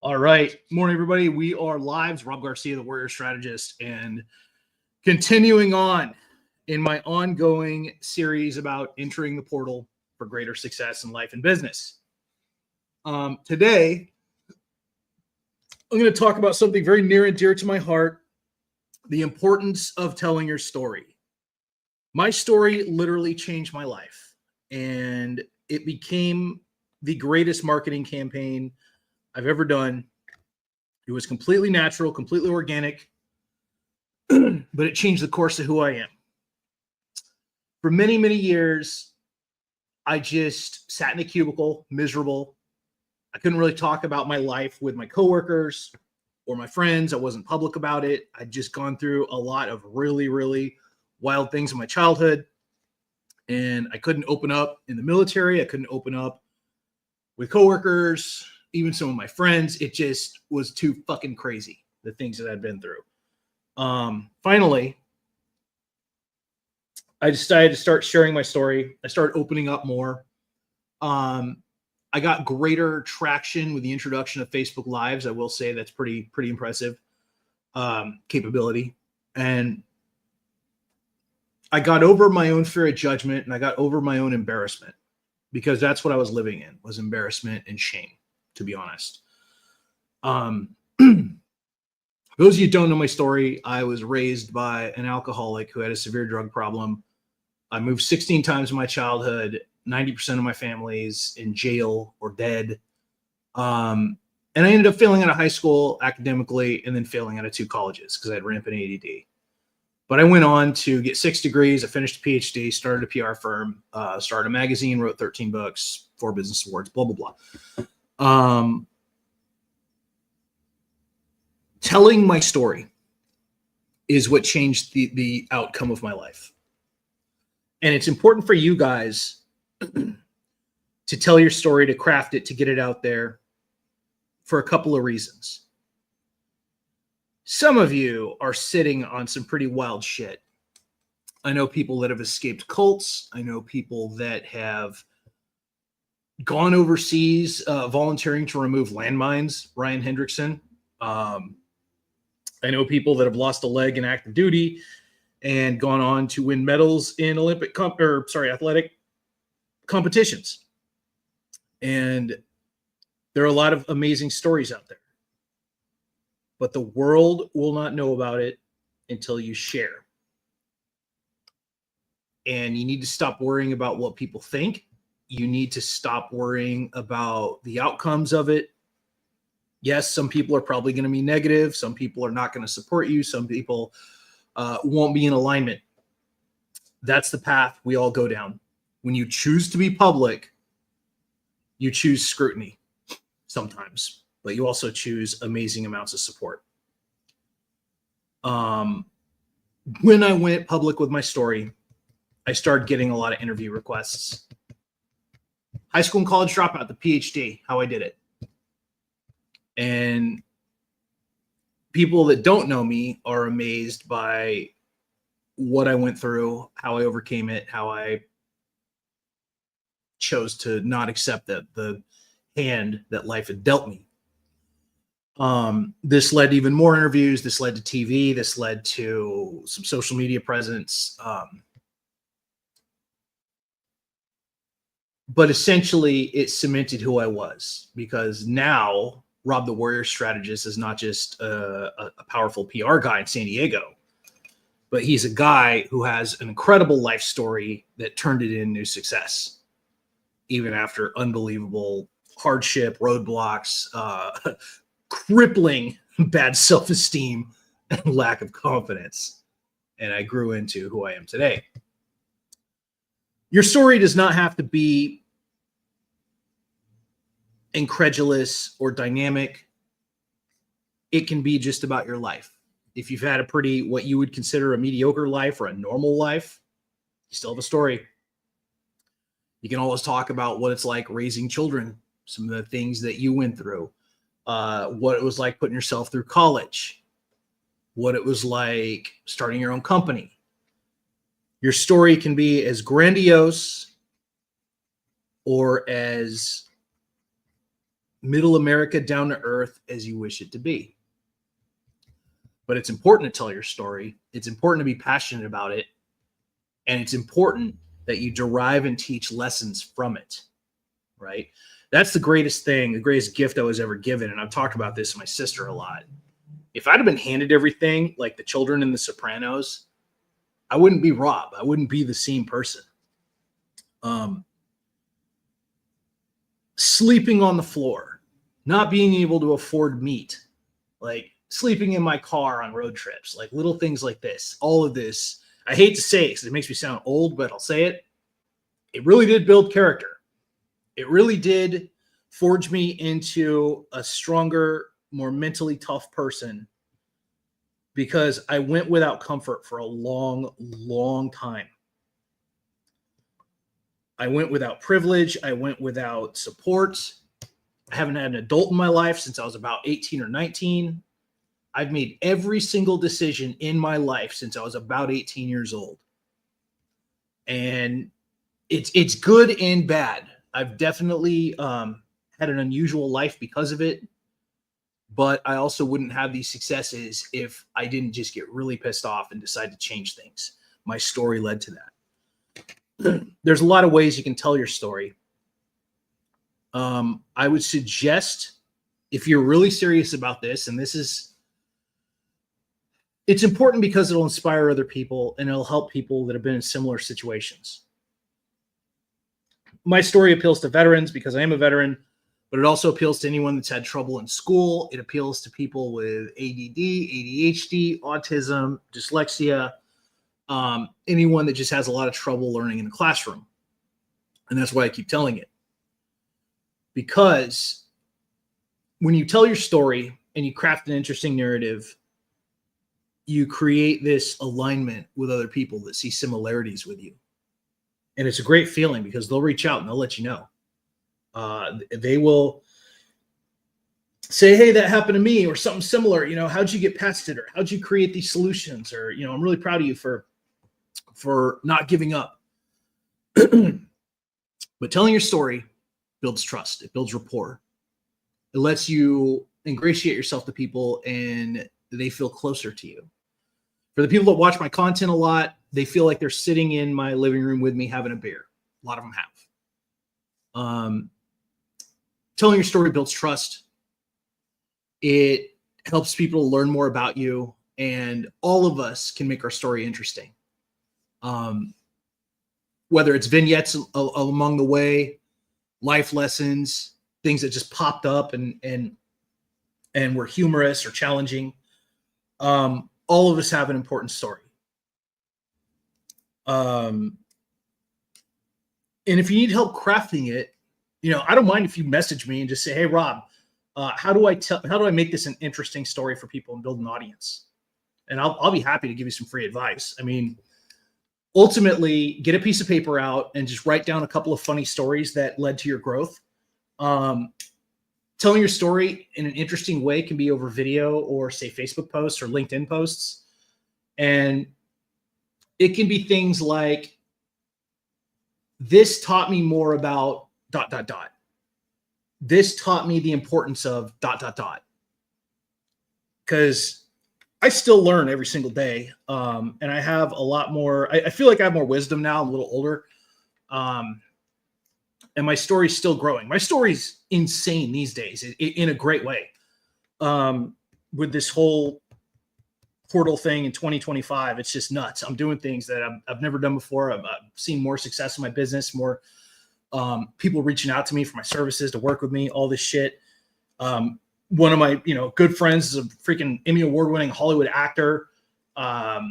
All right. Morning, everybody. We are live. It's Rob Garcia, the Warrior Strategist, and continuing on in my ongoing series about entering the portal for greater success in life and business. Today, I'm going to talk about something very near and dear to my heart, the importance of telling your story. My story literally changed my life, and it became the greatest marketing campaign I've ever done. It was completely natural, completely organic, but it changed the course of who I am. For many, many years, I just sat in a cubicle, miserable. I couldn't really talk about my life with my coworkers or my friends. I wasn't public about it. I'd just gone through a lot of really, really wild things in my childhood, and I couldn't open up in the military. I couldn't open up with coworkers, even some of my friends. It just was too fucking crazy, the things that I'd been through. Finally, I decided to start sharing my story. I started opening up more. I got greater traction with the introduction of Facebook Lives. I will say that's pretty impressive capability. And I got over my own fear of judgment, and I got over my own embarrassment, because that's what I was living in, was embarrassment and shame, to be honest. For those of you who don't know my story, I was raised by an alcoholic who had a severe drug problem. I moved 16 times in my childhood. 90% of my family's in jail or dead. And I ended up failing out of high school academically and then failing out of 2 colleges because I had rampant ADD. But I went on to get 6 degrees. I finished a PhD, started a PR firm, started a magazine, wrote 13 books, 4 business awards, blah, blah, blah. Telling my story is what changed the outcome of my life. And it's important for you guys to tell your story, to craft it, to get it out there for a couple of reasons. Some of you are sitting on some pretty wild shit. I know people that have escaped cults. I know people that have gone overseas volunteering to remove landmines, Ryan Hendrickson. I know people that have lost a leg in active duty and gone on to win medals in athletic competitions. And there are a lot of amazing stories out there. But the world will not know about it until you share. And you need to stop worrying about what people think. You need to stop worrying about the outcomes of it. Yes, some people are probably going to be negative. Some people are not going to support you. Some people won't be in alignment. That's the path we all go down. When you choose to be public, you choose scrutiny sometimes, but you also choose amazing amounts of support. When I went public with my story, I started getting a lot of interview requests. High school and college dropout, the PhD, how I did it. And people that don't know me are amazed by what I went through, how I overcame it, how I chose to not accept the hand that life had dealt me. This led to even more interviews. This led to TV. This led to some social media presence. But essentially, it cemented who I was, because now Rob the Warrior Strategist is not just a powerful PR guy in San Diego, but he's a guy who has an incredible life story that turned it into success, even after unbelievable hardship, roadblocks, crippling bad self-esteem, and lack of confidence. And I grew into who I am today. Your story does not have to be incredulous or dynamic. It can be just about your life. If you've had what you would consider a mediocre life or a normal life, you still have a story. You can always talk about what it's like raising children, some of the things that you went through, what it was like putting yourself through college, what it was like starting your own company. Your story can be as grandiose or as middle America down to earth as you wish it to be. But it's important to tell your story. It's important to be passionate about it. And it's important that you derive and teach lessons from it, right? That's the greatest thing, the greatest gift I was ever given. And I've talked about this to my sister a lot. If I'd have been handed everything like the children in The Sopranos, I wouldn't be Rob. I wouldn't be the same person. Sleeping on the floor, not being able to afford meat, like sleeping in my car on road trips, like little things like this, all of this. I hate to say it because it makes me sound old, but I'll say it. It really did build character. It really did forge me into a stronger, more mentally tough person because I went without comfort for a long, long time. I went without privilege. I went without support. I haven't had an adult in my life since I was about 18 or 19. I've made every single decision in my life since I was about 18 years old. And it's good and bad. I've definitely had an unusual life because of it. But I also wouldn't have these successes if I didn't just get really pissed off and decide to change things. My story led to that. There's a lot of ways you can tell your story. I would suggest, if you're really serious about this, and it's important because it'll inspire other people and it'll help people that have been in similar situations. My story appeals to veterans because I am a veteran, but it also appeals to anyone that's had trouble in school. It appeals to people with ADD, ADHD, autism, dyslexia, anyone that just has a lot of trouble learning in the classroom. And that's why I keep telling it. Because when you tell your story and you craft an interesting narrative, you create this alignment with other people that see similarities with you. And it's a great feeling because they'll reach out and they'll let you know. They will say, hey, that happened to me or something similar. You know, how'd you get past it? Or how'd you create these solutions? Or, you know, I'm really proud of you for not giving up. But telling your story builds trust. It builds rapport. It lets you ingratiate yourself to people and they feel closer to you. For the people that watch my content a lot, they feel like they're sitting in my living room with me having a beer. A lot of them have. Telling your story builds trust. It helps people learn more about you, and all of us can make our story interesting. Whether it's vignettes along the way, life lessons, things that just popped up and were humorous or challenging. All of us have an important story. And if you need help crafting it, you know, I don't mind if you message me and just say, hey, Rob, how do I make this an interesting story for people and build an audience? And I'll be happy to give you some free advice. I mean, ultimately, get a piece of paper out and just write down a couple of funny stories that led to your growth. Telling your story in an interesting way can be over video or, say, Facebook posts or LinkedIn posts. And it can be things like, this taught me more about ... This taught me the importance of ... Because I still learn every single day. And I have a lot more, I feel like I have more wisdom now. I'm a little older. And my story's still growing. My story's insane these days in a great way. With this whole portal thing in 2025, it's just nuts. I'm doing things that I've never done before. I've seen more success in my business, more people reaching out to me for my services to work with me, all this shit. One of my, good friends is a freaking Emmy award-winning Hollywood actor. I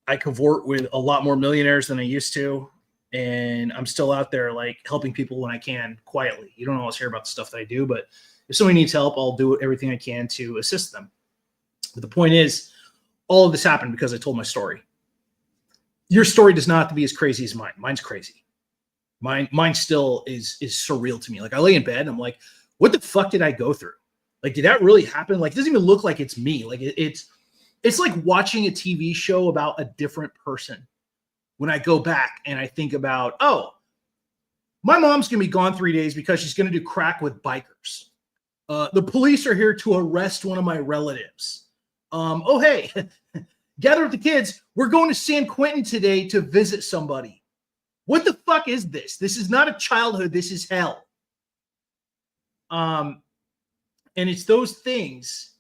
cavort with a lot more millionaires than I used to. And I'm still out there like helping people when I can quietly. You don't always hear about the stuff that I do, but if somebody needs help, I'll do everything I can to assist them. But the point is, all of this happened because I told my story. Your story does not have to be as crazy as mine. Mine's crazy. Mine still is surreal to me. Like I lay in bed and I'm like, what the fuck did I go through? Like, did that really happen? Like, it doesn't even look like it's me. Like it's like watching a TV show about a different person. When I go back and I think about, oh, My mom's going to be gone 3 days because she's going to do crack with bikers. The police are here to arrest one of my relatives. Oh, hey, gather with the kids. We're going to San Quentin today to visit somebody. What the fuck is this? This is not a childhood. This is hell. And it's those things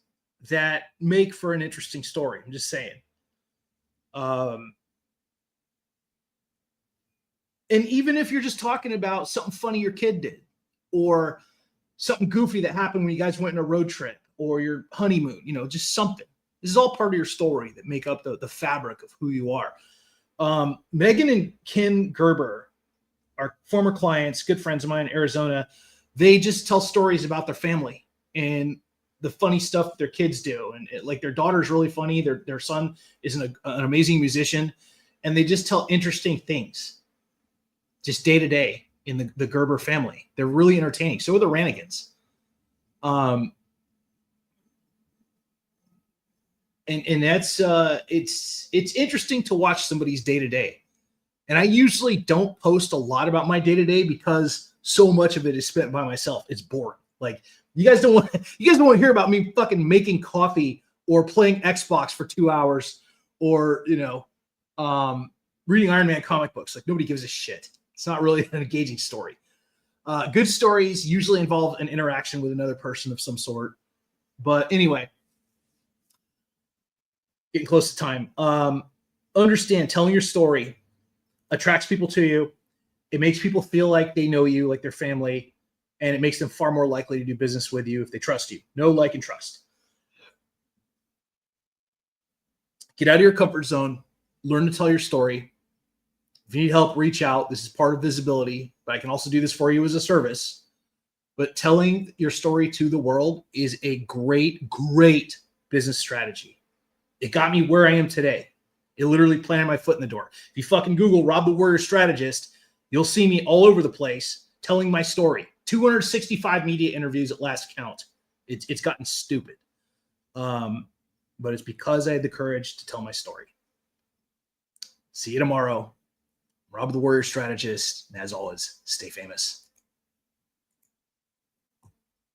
that make for an interesting story. I'm just saying. And even if you're just talking about something funny your kid did, or something goofy that happened when you guys went on a road trip, or your honeymoon, just something. This is all part of your story that make up the fabric of who you are. Megan and Ken Gerber are former clients, good friends of mine in Arizona. They just tell stories about their family and the funny stuff their kids do. And like their daughter's really funny. Their son is an amazing musician, and they just tell interesting things just day to day in the Gerber family. They're really entertaining. So are the Ranigans. And that's it's interesting to watch somebody's day to day. And I usually don't post a lot about my day to day because so much of it is spent by myself. It's boring. Like you guys don't want to hear about me fucking making coffee or playing Xbox for 2 hours or reading Iron Man comic books. Like nobody gives a shit. It's not really an engaging story. Good stories usually involve an interaction with another person of some sort. But anyway, getting close to time. Understand, telling your story attracts people to you. It makes people feel like they know you, like their family, and it makes them far more likely to do business with you if they trust you. Know, like, and trust. Get out of your comfort zone. Learn to tell your story. If you need help, reach out. This is part of visibility, but I can also do this for you as a service. But telling your story to the world is a great, great business strategy. It got me where I am today. It literally planted my foot in the door. If you fucking Google Rob the Warrior Strategist, you'll see me all over the place telling my story. 265 media interviews at last count. It's gotten stupid. But it's because I had the courage to tell my story. See you tomorrow. Rob the Warrior Strategist. And as always, stay famous.